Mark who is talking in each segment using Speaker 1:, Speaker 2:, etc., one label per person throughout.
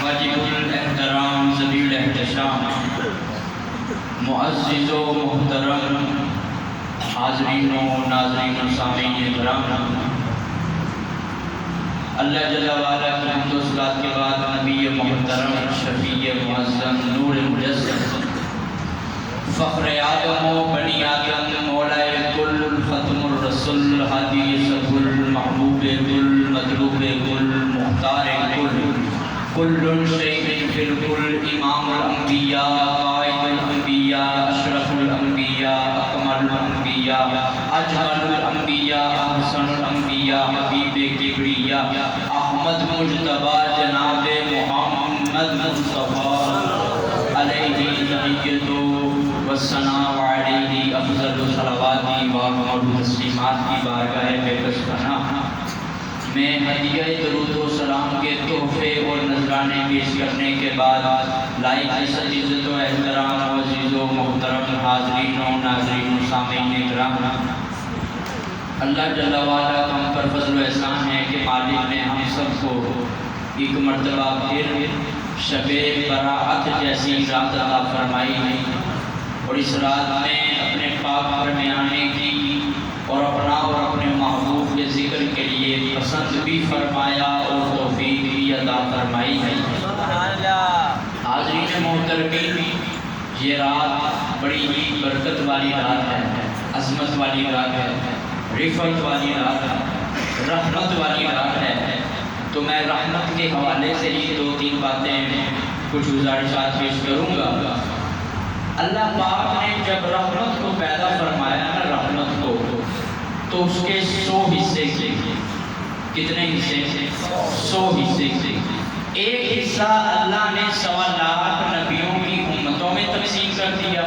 Speaker 1: واجب الاحترام ذلیل احتشام معزز و محترم حاضرین و ناظرین و سامعین کرام، اللہ جل وعلا کی حمد و صلوات کے بعد نبی محترم شفیع معظم نور مجسم فخر آدم و بنی آدم مولا کل ختم الرسول ہادی سب المحبوب کل مطلوب کل مختار کل شیء فی الکل امام الانبیاء قائد الانبیاء اشرف الانبیاء اکمل الانبیاء اجمل الانبیاء احسن الانبیاء حبیب کبریاء احمد مجتبی جناب محمد مصطفیٰ علیہ تحیۃ والثناء علیہ افضل صلوات و تسلیمات کی بارگاہ بےکس پناہ میں ہدیہ درود و سلام کے تحفے اور نذرانے پیش کرنے کے بعد لائق عزت و احترام و عزیز و محترم حاضرین و ناظرین و سامعین کرام، اللہ جل وعلا کا ہم پر فضل و احسان ہے کہ مالک نے ہم سب کو ایک مرتبہ پھر شب براءت جیسی رات عطا فرمائی ہے اور اس رات میں اپنے پاک گھر میں آنے کی اور اپنا اور اپنے محبوب کے ذکر کے لیے پسند بھی فرمایا اور توفیق بھی عطا فرمائی ہے۔ حاضرین محترمین، یہ رات بڑی ہی برکت والی رات ہے، عظمت والی رات ہے، رفعت والی رات ہے، رحمت والی رات ہے۔ تو میں رحمت کے حوالے سے ہی دو تین باتیں کچھ گزارشات پیش کروں گا۔ اللہ پاک نے جب رحمت کو پیدا فرمایا نا، رحمت کو، تو اس کے 100 حصے تھے۔ کتنے حصے؟ 100 حصے تھے۔ ایک حصہ اللہ نے 1.25 لاکھ نبیوں کی امتوں میں تقسیم کر دیا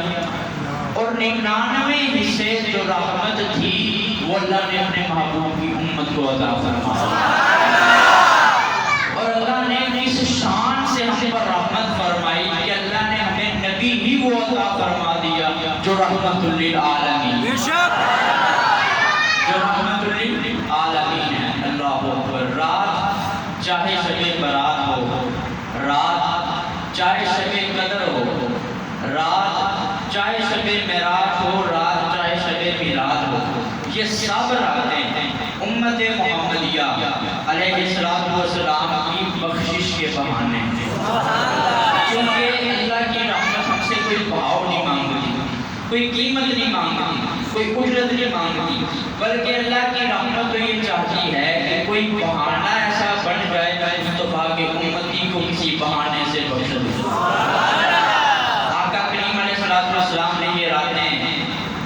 Speaker 1: اور 99 حصے جو رحمت تھی وہ اللہ نے اپنے محبوب کی امت کو عطا فرمایا۔ اور اللہ نے اس شان سے ہم پر رحمت فرمائی کہ اللہ نے ہمیں نبی ہی وہ عطا فرما دیا جو رحمت للعالمین، جو رحمت للعالمین ہے۔ اللہ اکبر۔ رات چاہے شب برات ہو، رات چاہے شب قدر ہو، رات چاہے شب معراج ہو، رات چاہے شب میلاد ہو، یہ سب راتیں امت محمدیہ علیہ السلام کی بخشش کے بہانے ہیں، کیونکہ اللہ کی رحمت ہم سے کوئی بھاؤ نہیں مانگتی، کوئی قیمت نہیں مانگتی، کوئی اجرت نہیں مانگتی، بلکہ اللہ کی رحمت تو یہ چاہتی ہے کہ کوئی بہانہ ایسا بن جائے مصطفیٰ کے امتی کو کسی بہانے سے بخش دے۔ آقا کریم علیہ السلام نے یہ راتیں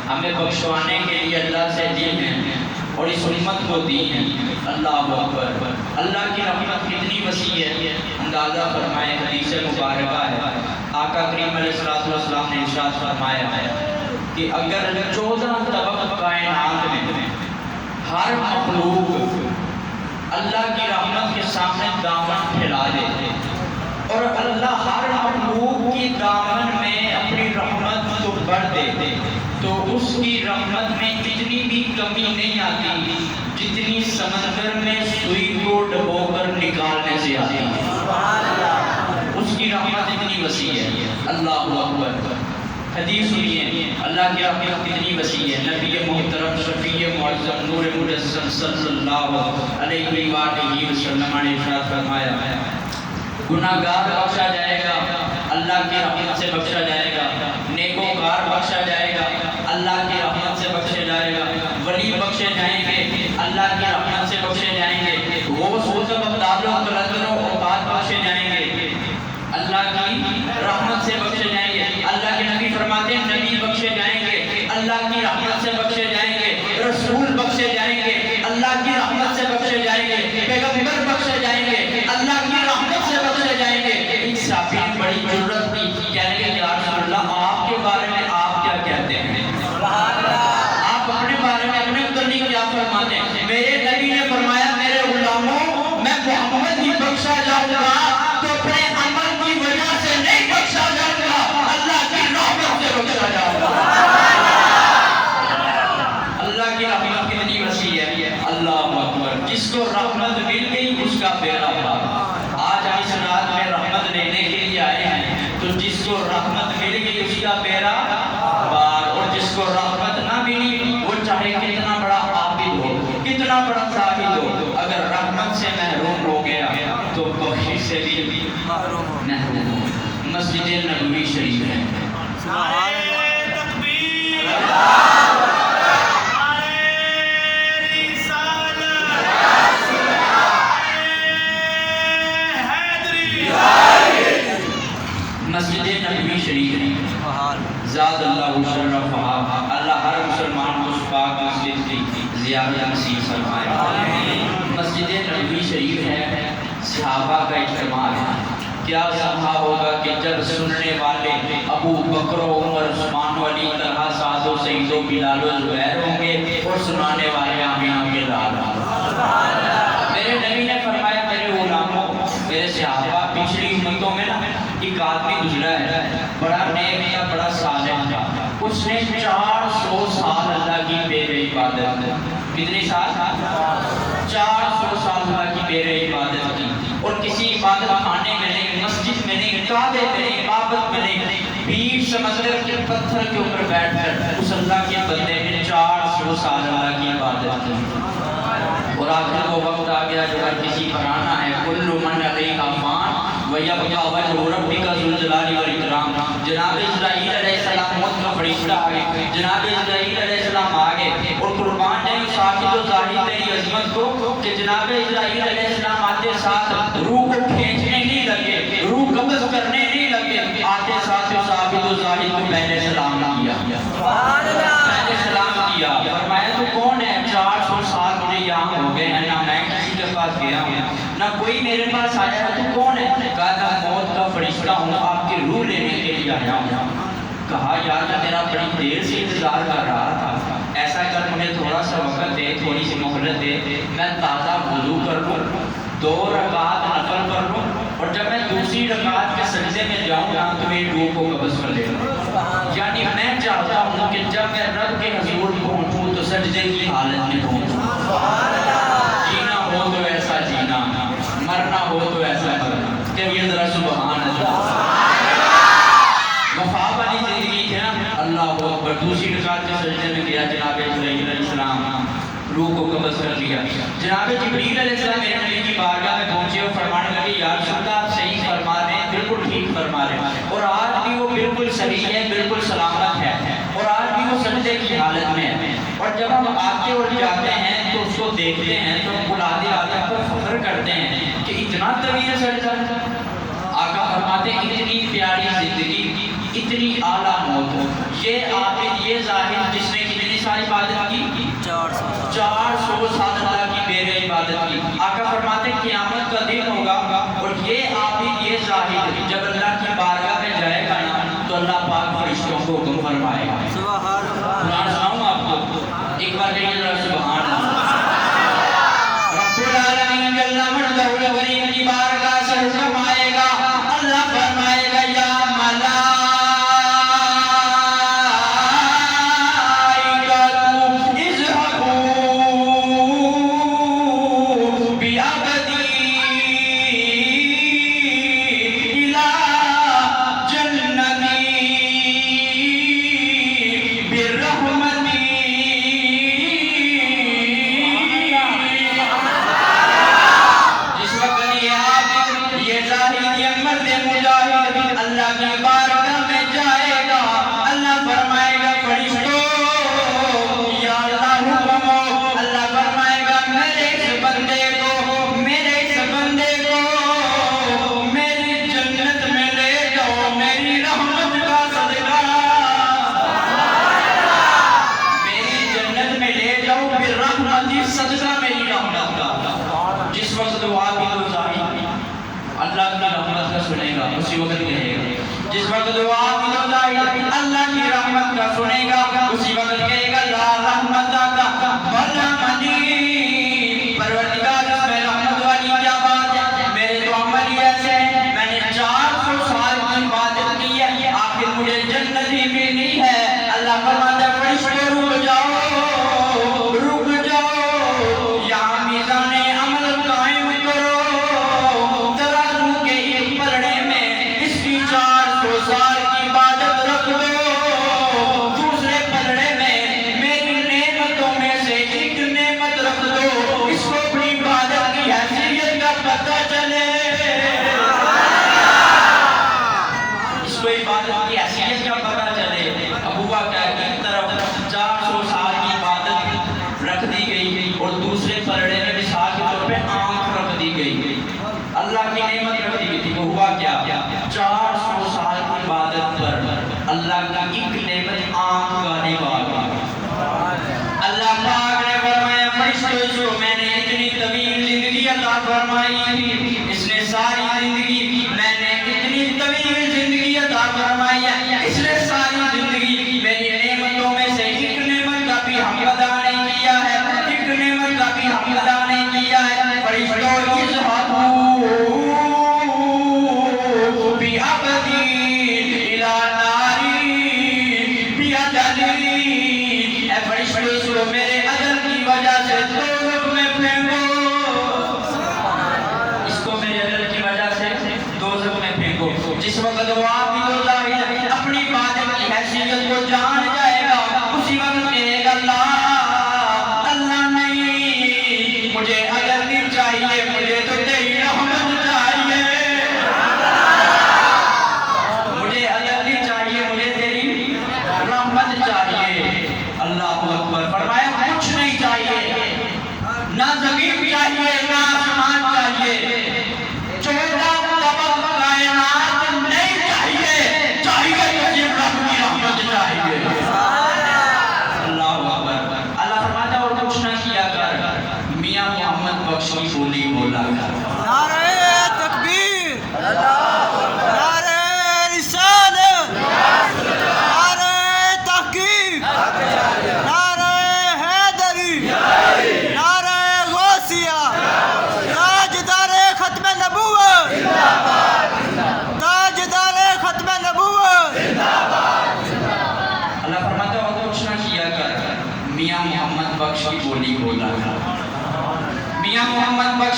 Speaker 1: ہمیں بخشوانے کے لیے اللہ سے دی ہیں اور اس امت کو دی ہیں۔ اللہ اکبر۔ اللہ کی رحمت کتنی وسیع ہے اندازہ فرمائے، حدیث مبارکہ ہے۔ آقا کریم علیہ السلام نے ارشاد فرمایا ہے کہ اگر 14 طبق کائنات میں ہر مخلوق اللہ کی رحمت کے سامنے دامن پھیلا دے اور اللہ ہر مخلوق کی دامن میں اپنی رحمت کو بھر دے تو اس کی رحمت میں اتنی بھی کمی نہیں آتی جتنی سمندر میں سوئی کو ڈبو کر نکالنے سے آتی ہے۔ اس کی رحمت اتنی وسیع ہے۔ اللہ اکبر۔ حدیث سنیے، اللہ کی رحمت کتنی وسیع ہے۔ نبی محترم شفیع معظم نور مجسم صلی اللہ علیہ وآلہ وسلم نے ارشاد فرمایا، گناہگار بخشا جائے گا، اللہ کی رحمت سے بخشا جائے گا، نیکوکار بخشا جائے گا، اللہ کی رحمت سے بخشے جائے گا، ولی بخشے جائیں گے، اللہ کی رحمت سے بخشے جائیں گے، غوث و بغداد و قلندر و اوقات بخشے جائیں گے، اللہ کی رحمت سے بخشے جائیں گے۔ اللہ کے نبی فرماتے ہیں نبی بخشے جائیں گے، اللہ کی رحمت سے بخشے جائیں گے، رسول بخشے جائیں گے، اللہ کی رحمت سے بخشے جائیں گے، پیغمبر بخشے جائیں گے، اللہ کی رحمت سے بخشے جائیں گے۔ ان صحابی بڑی ضرورت تھی، کہنے لگے یا رسول اللہ آپ کے بارے میں آپ کیا کہتے ہیں؟ آپ اپنے بارے میں اپنے متعلق کیا فرماتے ہیں؟ میرے توفیق سے بھی محروم ہوں۔ مسجد نبوی شریف ہے، مسجد نبوی شریف ہے، زاد اللہ شرفہا، اللہ ہر مسلمان کو اس پاک مسجد کی زیارت نصیب فرمائے۔ مسجد نبوی شریف ہے، صحابہ کا اجتماع ہے۔ کیا سمجھا ہوگا کہ جب سننے والے ابو بکر و عمر عثمان و علی طلحہ سعد و سعید و بلال و زبیر ہوں گے، اور سنانے والے آمینہ کے لال۔ میرے نبی نے فرمایا میرے غلاموں، میرے صحابہ، پچھلی امتوں میں نا ایک آدمی گزرا ہے، بڑا نیک تھا، بڑا صالح تھا، اس نے 400 سال اللہ کی بے عبادت کی۔ کتنی سال؟ 400 سال اللہ کی بے عبادت کی، اور کسی عبادت خانے میں نہیں، مسجد میں نہیں، کعبے میں نہیں، معبد میں نہیں، بیچ سمندر کے پتھر کے اوپر بیٹھ کر اس اللہ کے بندے نے 400 سال اللہ کی عبادت کی۔ اور آخر وہ وقت آ گیا جو ہر کسی پر آنا ہے، کل من علیہا فان وَيَبْقَى وَجْهُ رَبِّكَ ذُو الجلال والإکرام۔ جناب اسرائیل علیہ السلام موت کا فرشتہ آگے، جناب اسرائیل علیہ السلام آگے، اور قربان جائیں ثابت و ظاہر تیری عظمت کو کہ جناب اسرائیل علیہ السلام آتے ساتھ روح کو کھینچنے نہیں لگے، روح قبض کرنے نہیں لگے، آتے ساتھ ثابت و ظاہر کو پہلے سلام کیا، پہلے سلام کیا، فرمایا تو کون ہے؟ 400 سال مجھے یہاں ہو گئے ہیں، نہ میں کسی کے پاس گیا ہوں، نہ کوئی میرے پاس آیا ہے، تو کون ہے؟ کہا میں موت کا فرشتہ ہوں، آپ کی روح لینے کے لیے آیا ہوں۔ کہا یار میں تیرا بڑی دیر سے انتظار کر رہا تھا، ایسا کر مجھے تھوڑا سا وقت دے، تھوڑی سی مہلت دے، میں تازہ وضو کر لوں، 2 رکعت نفل کر لوں، اور جب میں دوسری رکعت کے سجدے میں جاؤں گا تو میری روح کو قبض کر لے گا۔ یعنی میں چاہتا ہوں کہ جب میں رب کے حضور پہنچوں تو سجدے کی حالت میں پہنچوں، جینا ہو تو ایسا جینا، مرنا ہو تو ایسا مرنا۔ کہ یہ ذرا سبحان اللہ، وفا والی زندگی تھی نا، اللہ اکبر۔ دوسری رکعت کے سجدے میں گیا، جناب اسرائیل علیہ السلام روح کو قبض کر لیا۔ جناب جبریل علیہ السلام میرے نبی کی بارگاہ میں پہنچے اور فرمانے لگے یا رسول اللہ آپ صحیح فرما رہے ہیں، بالکل ٹھیک فرما رہے ہیں، اور آج بھی وہ بالکل صحیح ہے، بالکل سلامت ہے، اور آج بھی وہ سجدے کی حالت میں ہے۔ اور جب ہم آتے اور جاتے ہیں تو اس کو دیکھتے ہیں تو ہم بلاتے آتے پر فخر کرتے ہیں کہ اتنا طویل سجدہ۔ آقا فرماتے ہیں اتنی پیاری زندگی، اتنی اعلیٰ موت، یہ عابد، یہ زاہد جس نے کتنی ساری عبادت کی؟ 400 سال اللہ کی بے عبادت کی۔ آقا فرماتے ہیں قیامت کا دن ہوگا اور یہ عابد، یہ زاہد جب اللہ کی بارگاہ میں جائے گا نا تو اللہ پاک فرشتوں کو حکم فرمائے گا۔ قرآن سناؤں آپ کو؟ ایک بار کہیے ذرا سبحان اللہ۔ رب العالمین جل مجدہ الکریم کی بارگاہ سے حکم آئے گا، اللہ فرمائے گا یا اسی وقت کہے گا، جس وقت دعا اللہ کی رحمت کا سنے گا، اسی وقت کہے گا لا رحمت کا بھلا منی، پروردگار اس میں رحمت والی کیا بات ہے؟ میرے تو عمل ایسے ہیں، میں نے 400 سال کی عبادت کی ہے، آخر مجھے جنت ہی ملی ہے۔ اللہ فرماتا ہے فرشتے رک جاؤ، رک جاؤ، یہاں میزان عمل قائم کرو، ترازو کے ایک پلڑے میں اس کی 400 سال کی عبادت رکھ دو، دوسرے پلڑے میں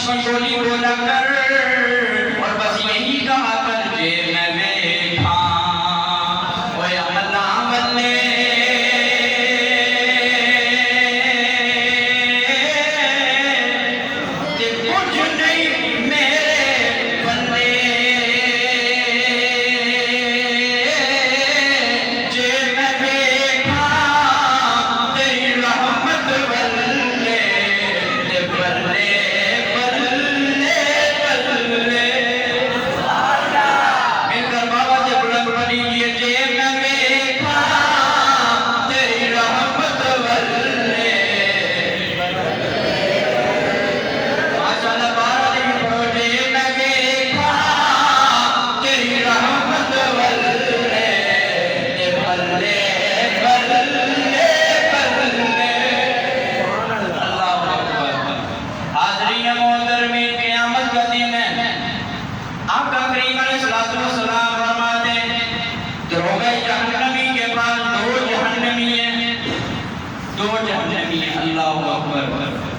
Speaker 1: کی بولی بولا کر اور بس یہی کہا کر جے میں بیٹھا اوے اللہ بلے کہ کچھ نہیں میرے بلے جے میں بیٹھا تیری رحمت بلے بلے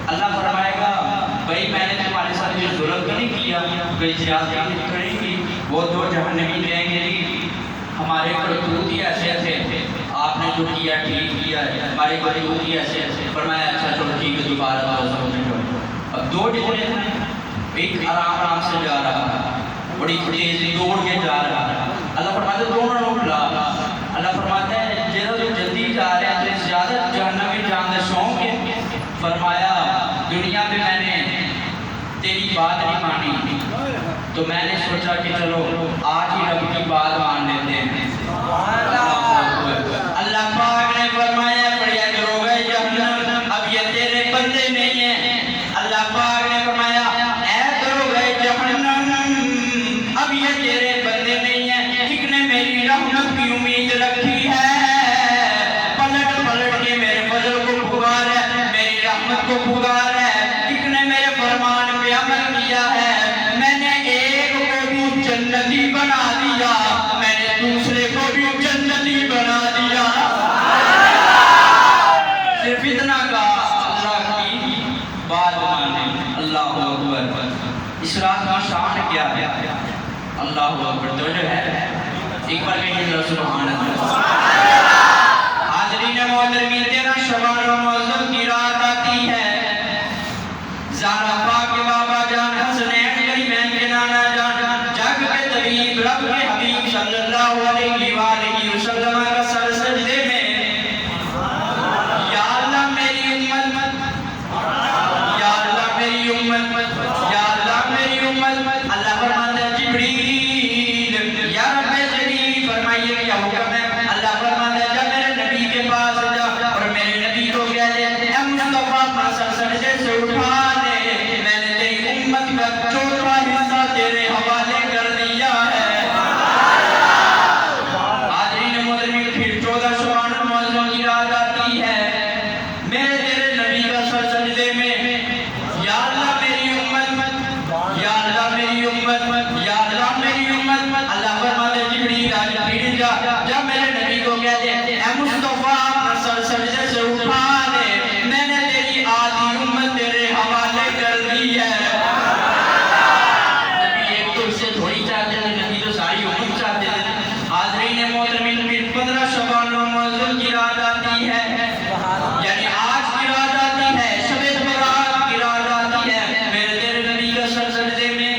Speaker 1: اللہ فرمائے گا بھائی میں نے تمہارے ساتھ یہ ظلم تو نہیں کیا کوئی زیادتی تو نہیں کی وہ دو جہنمی کہیں گے جی ہمارے کرتوت ہی ایسے تھے آپ نے جو کیا ٹھیک کیا ہے ہمارے کرتوت ہی ایسے فرمایا اچھا چلو ٹھیک ہے دوبارہ اب دو جتنے تھے ایک آرام سے جا رہا بڑی تیزی دوڑ کے جا رہا اللہ فرماتا ہے دوڑنا روک لا اللہ فرماتا ہے جنہوں جو جلدی جا رہے ہیں تو زیادہ جہنمی جان دے شوق ہے فرمایا دنیا میں میں نے تیری بات نہیں مانی تو میں نے سوچا کہ چلو آج ہی رب کی بات مان لیتے ہیں اللہ پاک نے فرمایا بڑھیا کرو گئے جہنم اب یہ تیرے بندے نہیں ہیں اللہ پاک نے فرمایا اے کرو گئے جہنم اب یہ تیرے بندے نہیں ہیں ٹھیک نے میری رحمت کی امید رکھی ہے پلٹ پلٹ کے میرے فضل کو پکار ہے میری رحمت کو پکار ہے ٹھیک نے میرے فرمان پہ عمل کیا ہے میں نے ایک کو بھی جنتی بنا دیا میں نے دوسرے کو بھی جنتی بنا دیا صرف اتنا کہا اللہ کی بات مانے اللہ اکبر اس رات کا شان کیا ہے اللہ اکبر تو جو ہے ایک بار کہیں سبحان اللہ حاضرین محترمین تیرا شبان و معظم کی رات آتی ہے زہرا پاک کے بابا جان حسنین کریمین کے نانا جان جگ کے طبیب رب کے حبیب صلی اللہ علیہ وآلہ وسلم کا سر سجدے میں یا اللہ میری امت یا اللہ میری امت یا اللہ میری امت اللہ فرماتا ہے جبریل یا رب جلیل فرمائیے کیا حکم ہے اللہ فرماتا ہے جب میرے نبی کے پاس جا اور میرے نبی کو کہہ دے اے مصطفیٰ اپنا سر سجدے سے اٹھا دے میں نے تیری امت کا چوتھا حصہ تیرے حوالے کر دیا ہے حاضرین محترمین پھر 14 شعبان المعظم کی رات آتی ہے میرے تیرے نبی کا سر سجدے میں یا اللہ میری امت یا اللہ میری امت یا اللہ میری امت اللہ فرماتا ہے جبریل آج پھر جا میرے نبی کو کہہ دے اے مصطفیٰ اپنا سر سجدے سے اٹھا دے میں نے تیری آدھی امت تیرے حوالے کر دی ہے نبی ایک تو اسے تھوڑی چاہتے تھے نبی تو ساری امت چاہتے تھے حاضرین محترمین پھر 15 شعبان المعظم کی رات آتی ہے یعنی آج کی رات آتی ہے شب برات کی رات آتی ہے میرے تیرے نبی کا سر سجدے میں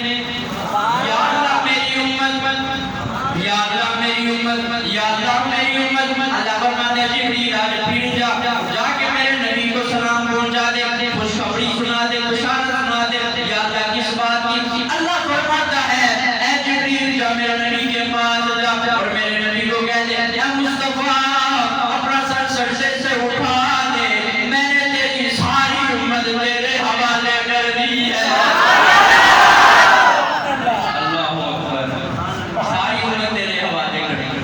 Speaker 1: یا اللہ میری امت یا اللہ میری امت یا اللہ میری امت اللہ فرماتا ہے جبریل آج پھر جا کے میرے نبی کو سلام پہنچا دے خوشخبری سنا دے بشارت سنا دے یا اللہ کس بات کی اللہ فرماتا ہے اے جبریل جا میرے نبی کے پاس جا اور میرے نبی کو کہہ دے یا مصطفیٰ اپنا سر سجدے سے اٹھا دے میں نے تیری ساری امت تیرے حوالے کر دی ہے اللہ اکبر ساری امت تیرے حوالے کر دی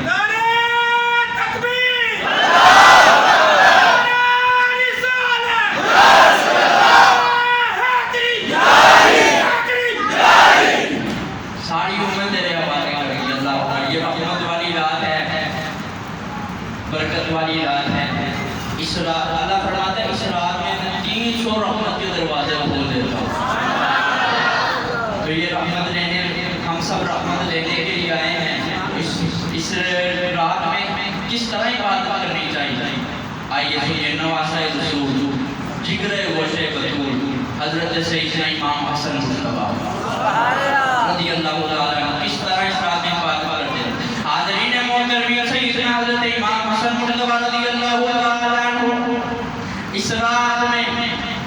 Speaker 1: ساری امت تیرے حوالے کر دی اللہ اکبر یہ رحمت والی رات ہے برکت والی رات ہے اس رات اللہ فرماتا ہے اس رات میں 300 رحمت کے دروازے کھول دیتا ہوں تو یہ رحمت لینے، ہم سب رحمت لینے کے لیے آئے ہیں. اس رات میں کس طرح عبادت کرنی چاہیے؟ آئیے سنیے نواسہ رسول جگر گوشے بطول حضرت سیدنا امام حسن مصطفیٰ رضی اللہ تعالیٰ عنہ کس طرح اس رات میں عبادت کرتے ہیں. حاضرین محترمین، سیدنا حضرت امام حسن مصطفیٰ رضی اللہ تعالیٰ عنہ اس رات میں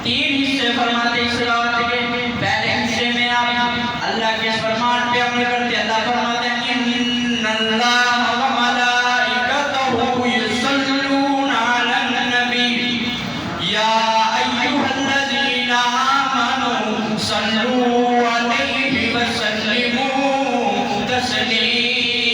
Speaker 1: 3 حصے فرماتے. اس رات کے پہلے حصے میں آپ اللہ کے فرمان پہ عمل کرتے. اللہ فرماتے ہیں ان اللہ و ملائکتہ یصلون علی النبی یا ایھا الذین آمنوا صلوا علیہ وسلموا تسلیما.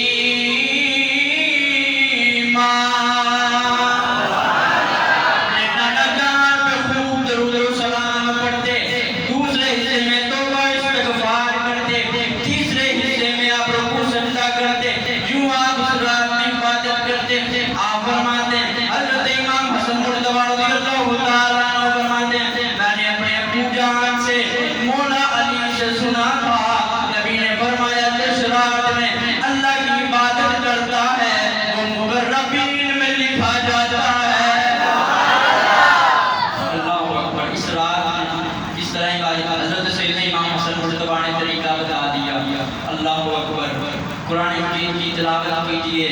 Speaker 1: قرآن مجید کی تلاوت کیجئے.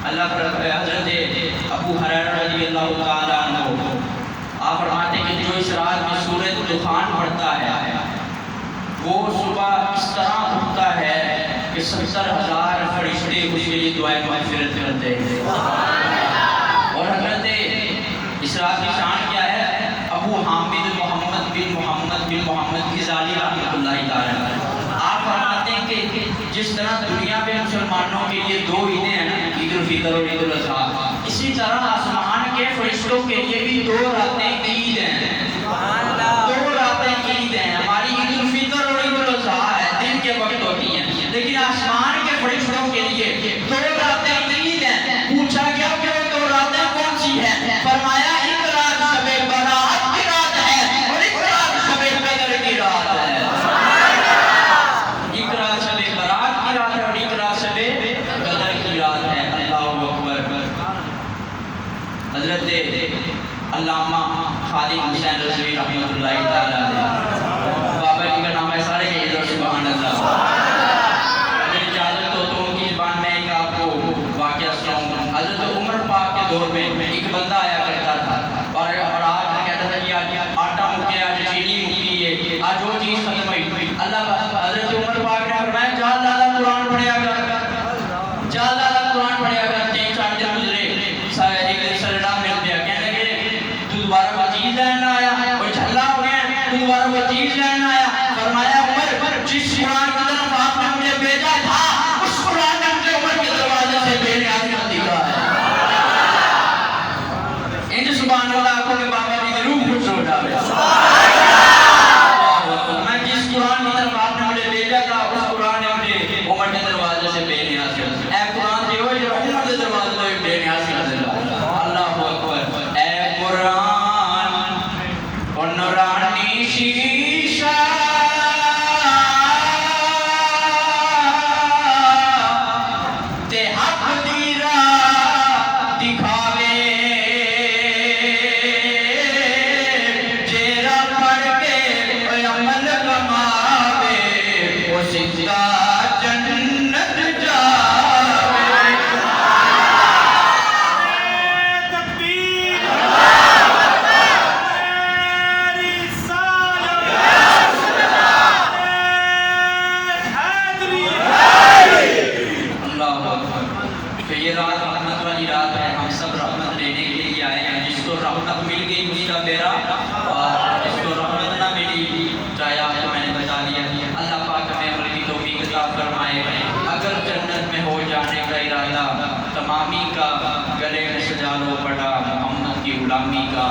Speaker 1: اللہ حضرت ابو ہریرہ رضی اللہ تعالیٰ عنہ آپ فرماتے ہیں کہ جو اس رات میں سورۃ دخان پڑھتا ہے وہ صبح اس طرح اٹھتا ہے کہ 70,000 فرشتے اس کے لیے دعائیں مغفرت کرتے ہیں. اور حضرت اس رات کی شان کیا ہے؟ ابو حامد محمد بن محمد غزالی رحمۃ اللہ تعالیٰ آپ فرماتے ہیں کہ جس طرح دنیا میں مسلمانوں کے لیے 2 عیدیں ہیں نا، عید الفطر اور عید الاضحیٰ، اسی طرح آسمان کے فرشتوں کے لیے بھی 2 راتیں عید ہیں. 2 راتیں عید ہیں. ہماری عید الفطر اور عید الاضحیٰ ہے دن کے وقت ہوتی ہیں، لیکن آسمان کے فرشتوں کے لیے 2 راتیں عید ہیں. پوچھا گیا کہ وہ 2 راتیں کون سی ہیں؟ فرمایا ایک رات شب برات کی رات ہے اور ایک رات شب قدر کی رات ہے. حضرت علامہ خادم حسین رضوی رحمۃ اللہ تعالیٰ علیہ بابا جی کا نام ہے سارے کے ادھر سبحان اللہ. اگر اجازت ہو تو ان کی زبان میں ایک آپ کو واقعہ سناؤں. حضرت عمر پاک کے دور میں ایک بندہ آیا کرتا تھا اور آج کہتا تھا کہ آج آٹا مکے، آج چینی مکی ہے، آج وہ چیز ختم ہوئی. اللہ حضرت عمر پاک نے فرمایا جا لالا قرآن پڑھیا کر، جا لالا قرآن پڑھیا کر. 3-4 دن گزرے، ایک سرڈا مل گیا، کہنے لگے تو دوبارہ وہ چیز لینا آیا، کوئی جھلا ہو گیا، تو دوبارہ وہ چیز لینا آیا. فرمایا عمر جس قرآن کی طرف آپ نے مجھے بھیجا تھا اس قرآن نے مجھے عمر کے دروازے سے بے نیاز کر دیا ہے. انج سبحان اللہ کو کہ بابا جی کی روح خوش ہو جائے. میں جس قرآن کی طرف آپ نے مجھے بھیجا تھا اس قرآن نے مجھے عمر کے دروازے سے بے نیاز کر دیا. اے قرآن جو ہے جو عمر کے دروازے سے بے نیاز کر دیا. اللہ اکبر. اے قرآن اور نورانی شیشہ تے حق دی راہ دکھاوے، جیرا پڑھ کے عمل کماوے وہ سیدھا جنت جاوے. یہ رات رحمت والی رات ہے. ہم سب رحمت لینے کے لیے آئے ہیں. جس کو رحمت مل گئی اس کا میرا، اور جس کو رحمت نہ ملی چاہے آپ کو میں نے بتا دیا. اللہ پاک ہمیں عمل کی توفیق عطا فرمائے. اگر جنت میں ہو جانے کا ارادہ تمامی کا گلے میں سجا لو پڑا محمد کی غلامی کا.